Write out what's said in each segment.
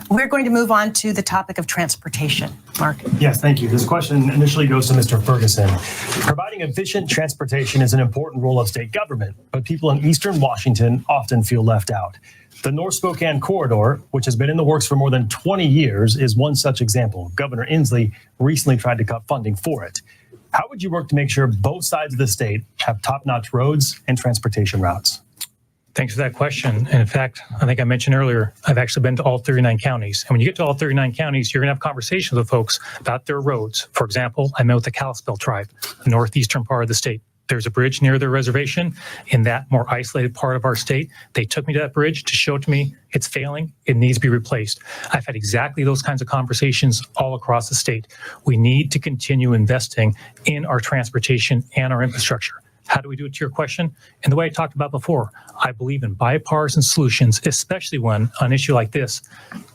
We're going to move on to the topic of transportation. Mark. Yes, thank you. This question initially goes to Mr. Ferguson. Providing efficient transportation is an important role of state government, but people in eastern Washington often feel left out. The North Spokane Corridor, which has been in the works for more than 20 years, is one such example. Governor Inslee recently tried to cut funding for it. How would you work to make sure both sides of the state have top-notch roads and transportation routes? Thanks for that question. And in fact, I think I mentioned earlier, I've actually been to all 39 counties. And when you get to all 39 counties, you're going to have conversations with folks about their roads. For example, I met with the Kalispel tribe, the northeastern part of the state. There's a bridge near their reservation in that more isolated part of our state. They took me to that bridge to show it to me it's failing, it needs to be replaced. I've had exactly those kinds of conversations all across the state. We need to continue investing in our transportation and our infrastructure. How do we do it, to your question? And the way I talked about before, I believe in bipartisan solutions, especially when, on an issue like this,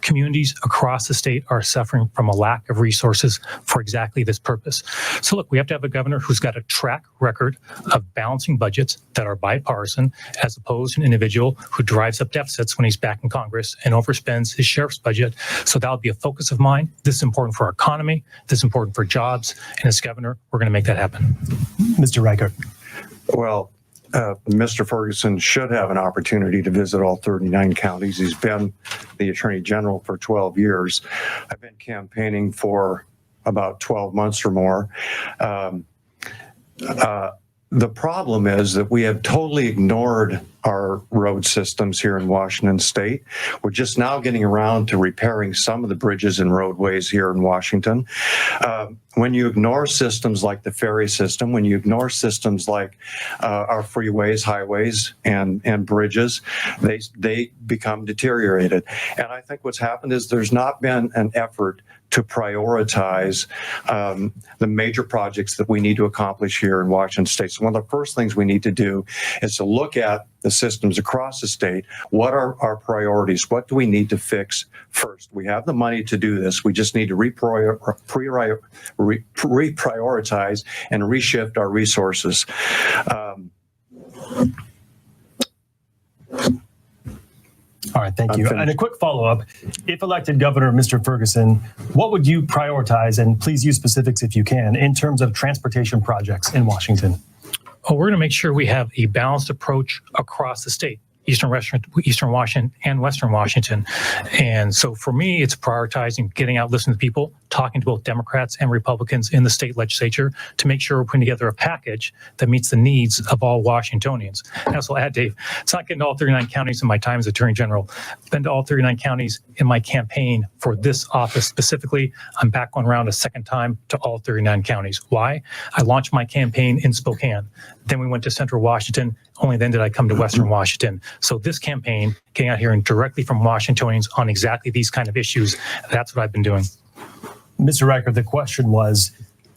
communities across the state are suffering from a lack of resources for exactly this purpose. So look, we have to have a governor who's got a track record of balancing budgets that are bipartisan, as opposed to an individual who drives up deficits when he's back in Congress and overspends his sheriff's budget. So that'll be a focus of mine. This is important for our economy. This is important for jobs. And as governor, we're going to make that happen. Mr. Reichert. Well, Mr. Ferguson should have an opportunity to visit all 39 counties. He's been the Attorney General for 12 years. I've been campaigning for about 12 months or more. The problem is that we have totally ignored our road systems here in Washington state. We're just now getting around to repairing some of the bridges and roadways here in Washington. When you ignore systems like the ferry system, when you ignore systems like our freeways, highways, and bridges, they become deteriorated. And I think what's happened is there's not been an effort to prioritize the major projects that we need to accomplish here in Washington state. So one of the first things we need to do is to look at the systems across the state. What are our priorities? What do we need to fix first? We have the money to do this. We just need to reprioritize and reshift our resources. All right, thank you. And a quick follow-up. If elected governor, Mr. Ferguson, what would you prioritize, and please use specifics if you can, in terms of transportation projects in Washington? Oh, we're going to make sure we have a balanced approach across the state. Eastern Washington and Western Washington. And so for me, it's prioritizing getting out, listening to people, talking to both Democrats and Republicans in the state legislature to make sure we're putting together a package that meets the needs of all Washingtonians. And also add, Dave, it's not getting to all 39 counties in my time as Attorney General. I've been to all 39 counties in my campaign for this office specifically. I'm back going around a second time to all 39 counties. Why? I launched my campaign in Spokane. Then we went to Central Washington. Only then did I come to Western Washington. So this campaign, getting out here and directly from Washingtonians on exactly these kind of issues, that's what I've been doing. Mr. Reichert, the question was,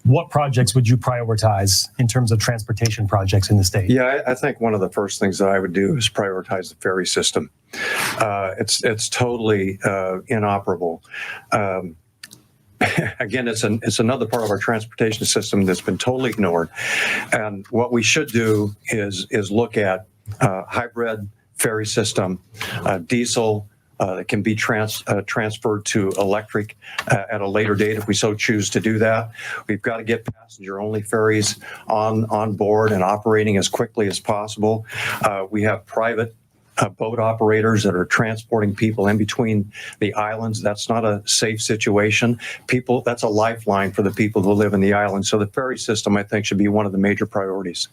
what projects would you prioritize in terms of transportation projects in the state? Yeah, I think one of the first things that I would do is prioritize the ferry system. It's totally inoperable. Again, it's another part of our transportation system that's been totally ignored. And what we should do is look at hybrid ferry system, diesel that can be transferred to electric at a later date if we so choose to do that. We've got to get passenger-only ferries on board and operating as quickly as possible. We have private boat operators that are transporting people in between the islands. That's not a safe situation. That's a lifeline for the people who live in the islands. So the ferry system, I think, should be one of the major priorities.